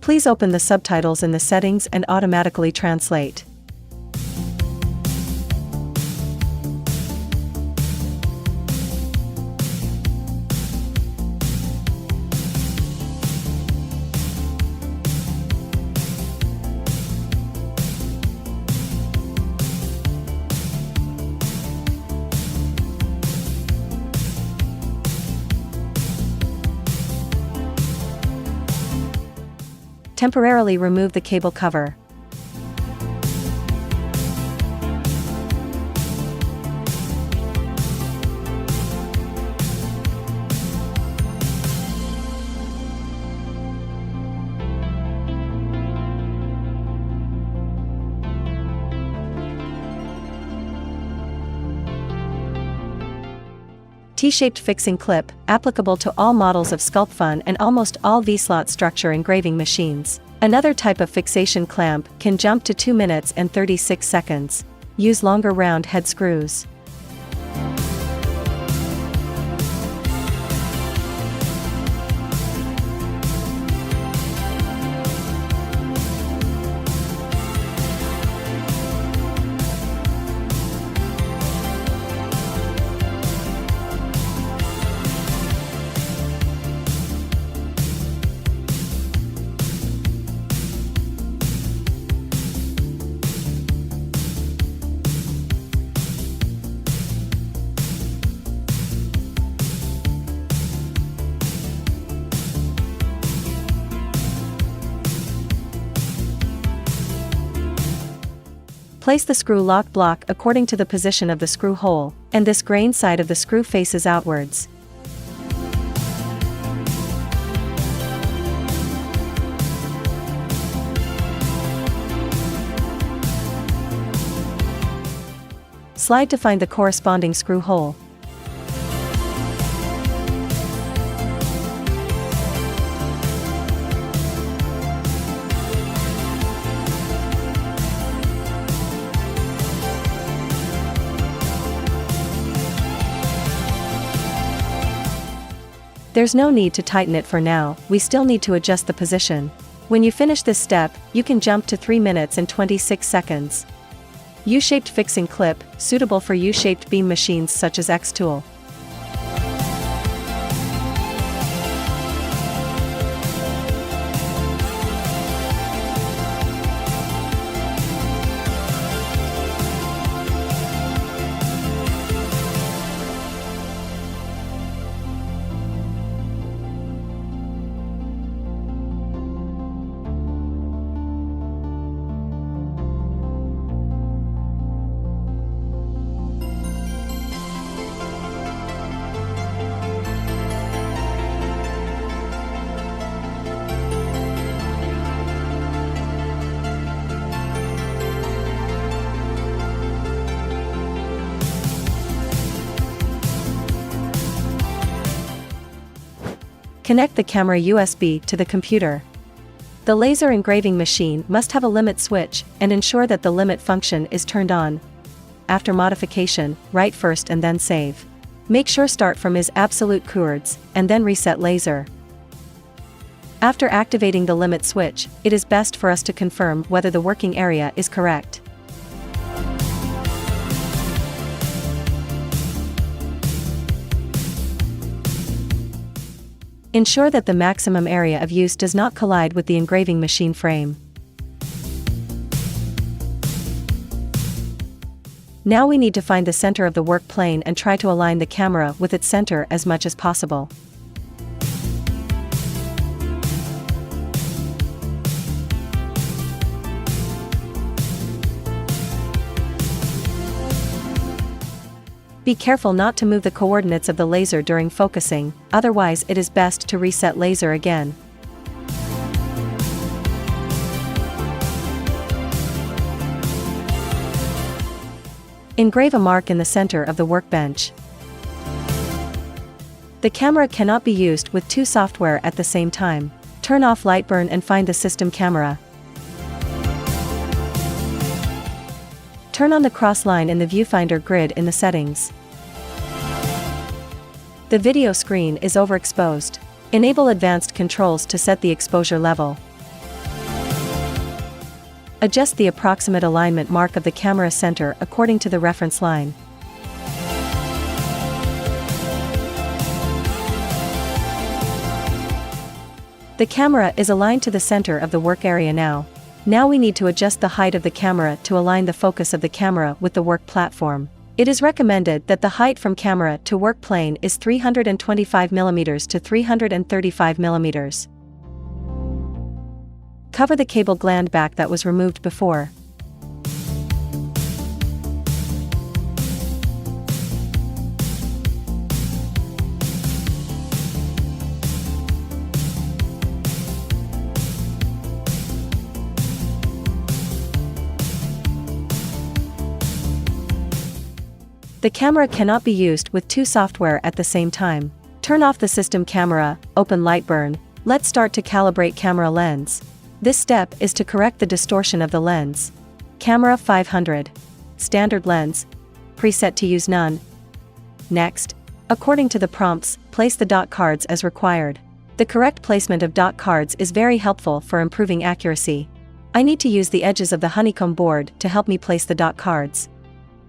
Please open the subtitles in the settings and automatically translate. Temporarily remove the cable cover. T-shaped fixing clip, applicable to all models of SCULPFUN and almost all V-slot structure engraving machines. Another type of fixation clamp can jump to 2 minutes and 36 seconds. Use longer round head screws. Place the screw lock block according to the position of the screw hole, and this grain side of the screw faces outwards. Slide to find the corresponding screw hole. There's no need to tighten it for now, we still need to adjust the position. When you finish this step, you can jump to 3 minutes and 26 seconds. U-shaped fixing clip, suitable for U-shaped beam machines such as X-Tool. Connect the camera USB to the computer. The laser engraving machine must have a limit switch, and ensure that the limit function is turned on. After modification, write first and then save. Make sure start from is absolute coords, and then reset laser. After activating the limit switch, it is best for us to confirm whether the working area is correct. Ensure that the maximum area of use does not collide with the engraving machine frame. Now we need to find the center of the work plane and try to align the camera with its center as much as possible. Be careful not to move the coordinates of the laser during focusing, otherwise it is best to reset laser again. Engrave a mark in the center of the workbench. The camera cannot be used with two software at the same time. Turn off Lightburn and find the system camera. Turn on the cross line in the viewfinder grid in the settings. The video screen is overexposed. Enable advanced controls to set the exposure level. Adjust the approximate alignment mark of the camera center according to the reference line. The camera is aligned to the center of the work area now. Now we need to adjust the height of the camera to align the focus of the camera with the work platform. It is recommended that the height from camera to work plane is 325mm to 335mm. Cover the cable gland back that was removed before. The camera cannot be used with two software at the same time. Turn off the system camera, open Lightburn. Let's start to calibrate camera lens. This step is to correct the distortion of the lens. Camera 500. Standard lens. Preset to use none. Next, according to the prompts, place the dot cards as required. The correct placement of dot cards is very helpful for improving accuracy. I need to use the edges of the honeycomb board to help me place the dot cards.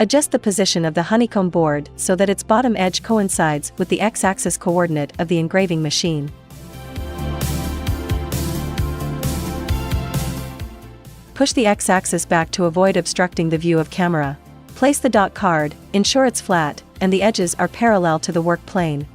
Adjust the position of the honeycomb board so that its bottom edge coincides with the x-axis coordinate of the engraving machine. Push the x-axis back to avoid obstructing the view of camera. Place the dot card, ensure it's flat, and the edges are parallel to the work plane.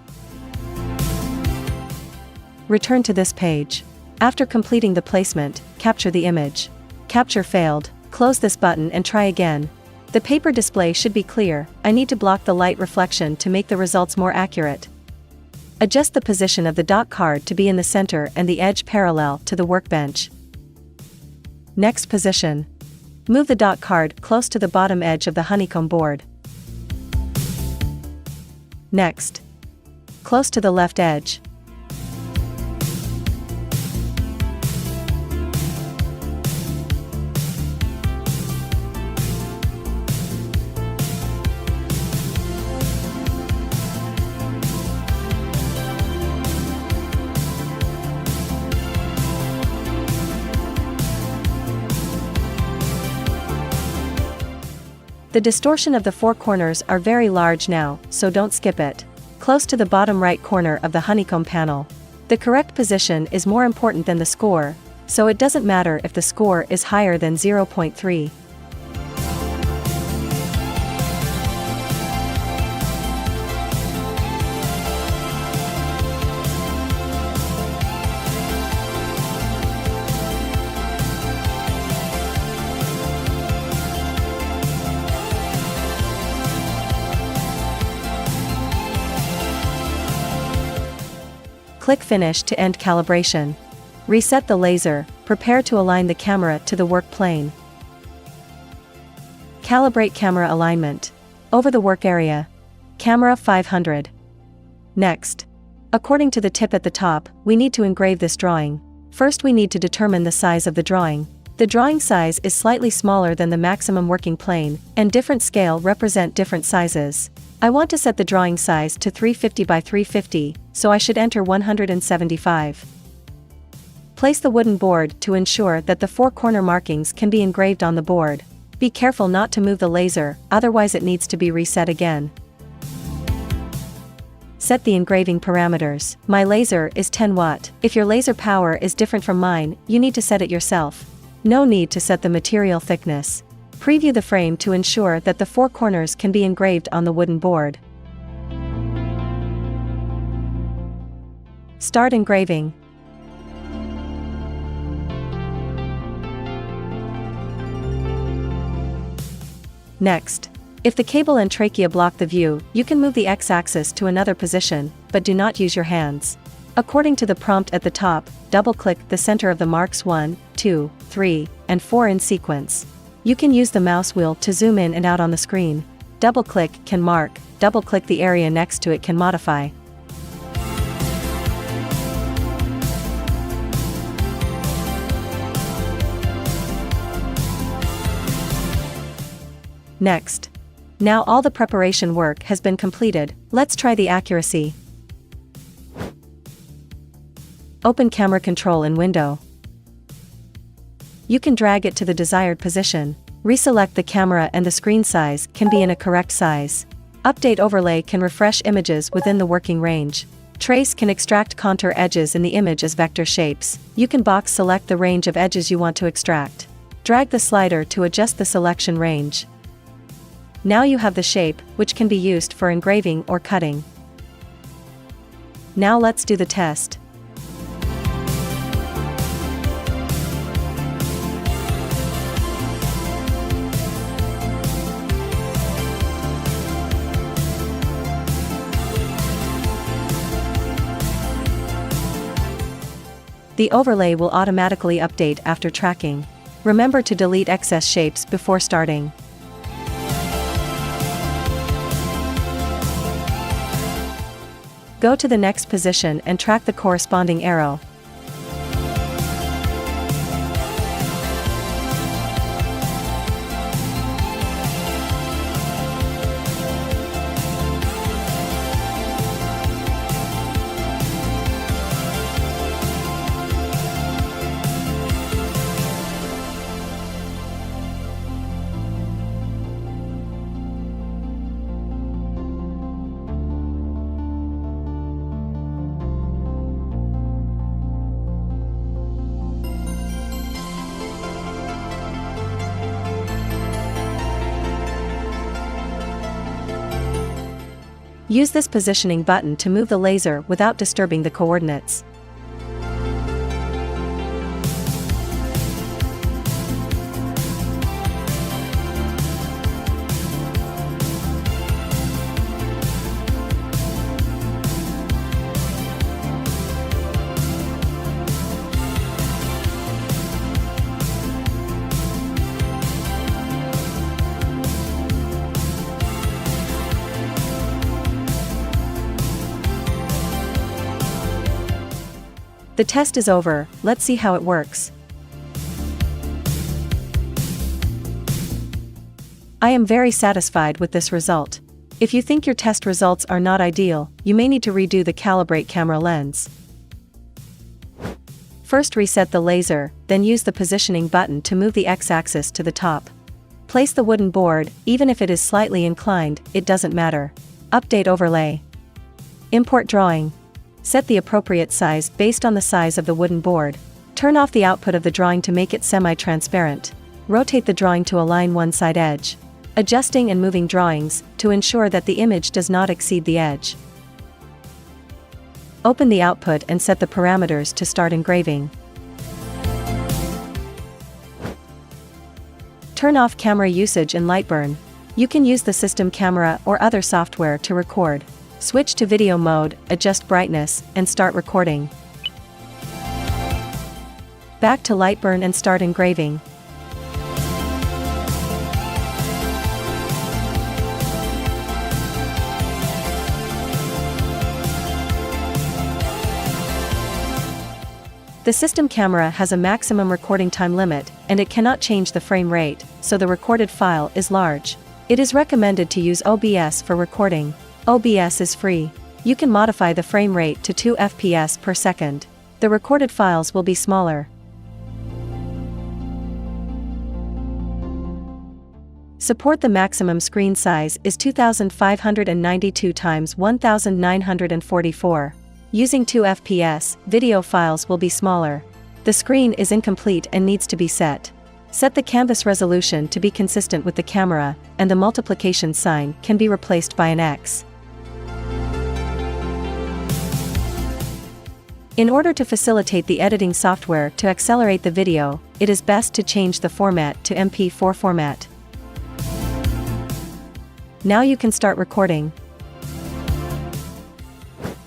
Return to this page. After completing the placement, capture the image. Capture failed. Close this button and try again. The paper display should be clear. I need to block the light reflection to make the results more accurate. Adjust the position of the dot card to be in the center and the edge parallel to the workbench. Next position. Move the dot card close to the bottom edge of the honeycomb board. Next. Close to the left edge. The distortion of the four corners are very large now, so don't skip it. Close to the bottom right corner of the honeycomb panel. The correct position is more important than the score, so it doesn't matter if the score is higher than 0.3. Click Finish to end calibration. Reset the laser, prepare to align the camera to the work plane. Calibrate camera alignment. Over the work area. Camera 500. Next. According to the tip at the top, we need to engrave this drawing. First we need to determine the size of the drawing. The drawing size is slightly smaller than the maximum working plane, and different scale represent different sizes. I want to set the drawing size to 350 by 350, so I should enter 175. Place the wooden board to ensure that the four corner markings can be engraved on the board. Be careful not to move the laser, otherwise it needs to be reset again. Set the engraving parameters. My laser is 10 watt. If your laser power is different from mine, you need to set it yourself. No need to set the material thickness. Preview the frame to ensure that the four corners can be engraved on the wooden board. Start engraving. Next. If the cable and trachea block the view, you can move the x-axis to another position, but do not use your hands. According to the prompt at the top, double-click the center of the marks 1, 2, 3, and 4 in sequence. You can use the mouse wheel to zoom in and out on the screen. Double-click can mark, double-click the area next to it can modify. Next. Now all the preparation work has been completed, let's try the accuracy. Open Camera Control in Window. You can drag it to the desired position. Reselect the camera and the screen size can be in a correct size. Update overlay can refresh images within the working range. Trace can extract contour edges in the image as vector shapes. You can box select the range of edges you want to extract. Drag the slider to adjust the selection range. Now you have the shape, which can be used for engraving or cutting. Now let's do the test. The overlay will automatically update after tracking. Remember to delete excess shapes before starting. Go to the next position and track the corresponding arrow. Use this positioning button to move the laser without disturbing the coordinates. The test is over, let's see how it works. I am very satisfied with this result. If you think your test results are not ideal, you may need to redo the calibrate camera lens. First reset the laser, then use the positioning button to move the X-axis to the top. Place the wooden board, even if it is slightly inclined, it doesn't matter. Update overlay. Import drawing. Set the appropriate size based on the size of the wooden board. Turn off the output of the drawing to make it semi-transparent. Rotate the drawing to align one side edge. Adjusting and moving drawings to ensure that the image does not exceed the edge. Open the output and set the parameters to start engraving. Turn off camera usage in Lightburn. You can use the system camera or other software to record. Switch to video mode, adjust brightness, and start recording. Back to Lightburn and start engraving. The system camera has a maximum recording time limit, and it cannot change the frame rate, so the recorded file is large. It is recommended to use OBS for recording. OBS is free. You can modify the frame rate to 2 FPS per second. The recorded files will be smaller. Support the maximum screen size is 2592 x 1944. Using 2 FPS, video files will be smaller. The screen is incomplete and needs to be set. Set the canvas resolution to be consistent with the camera, and the multiplication sign can be replaced by an X. In order to facilitate the editing software to accelerate the video, it is best to change the format to MP4 format. Now you can start recording.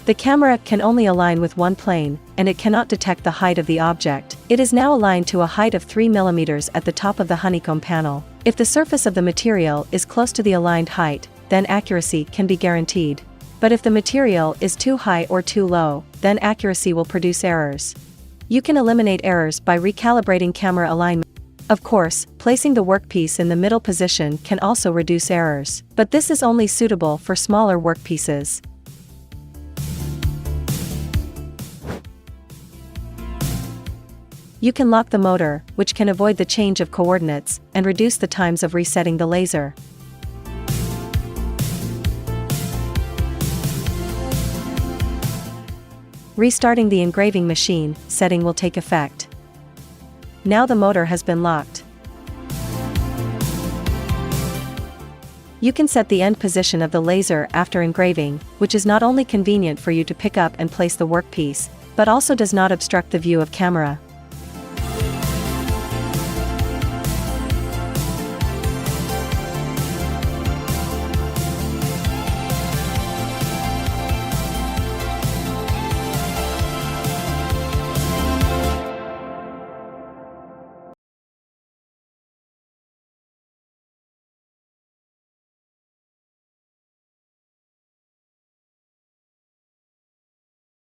The camera can only align with one plane, and it cannot detect the height of the object. It is now aligned to a height of 3 mm at the top of the honeycomb panel. If the surface of the material is close to the aligned height, then accuracy can be guaranteed. But if the material is too high or too low, then accuracy will produce errors. You can eliminate errors by recalibrating camera alignment. Of course, placing the workpiece in the middle position can also reduce errors, but this is only suitable for smaller workpieces. You can lock the motor, which can avoid the change of coordinates, and reduce the times of resetting the laser. Restarting the engraving machine setting will take effect. Now the motor has been locked. You can set the end position of the laser after engraving, which is not only convenient for you to pick up and place the workpiece, but also does not obstruct the view of camera.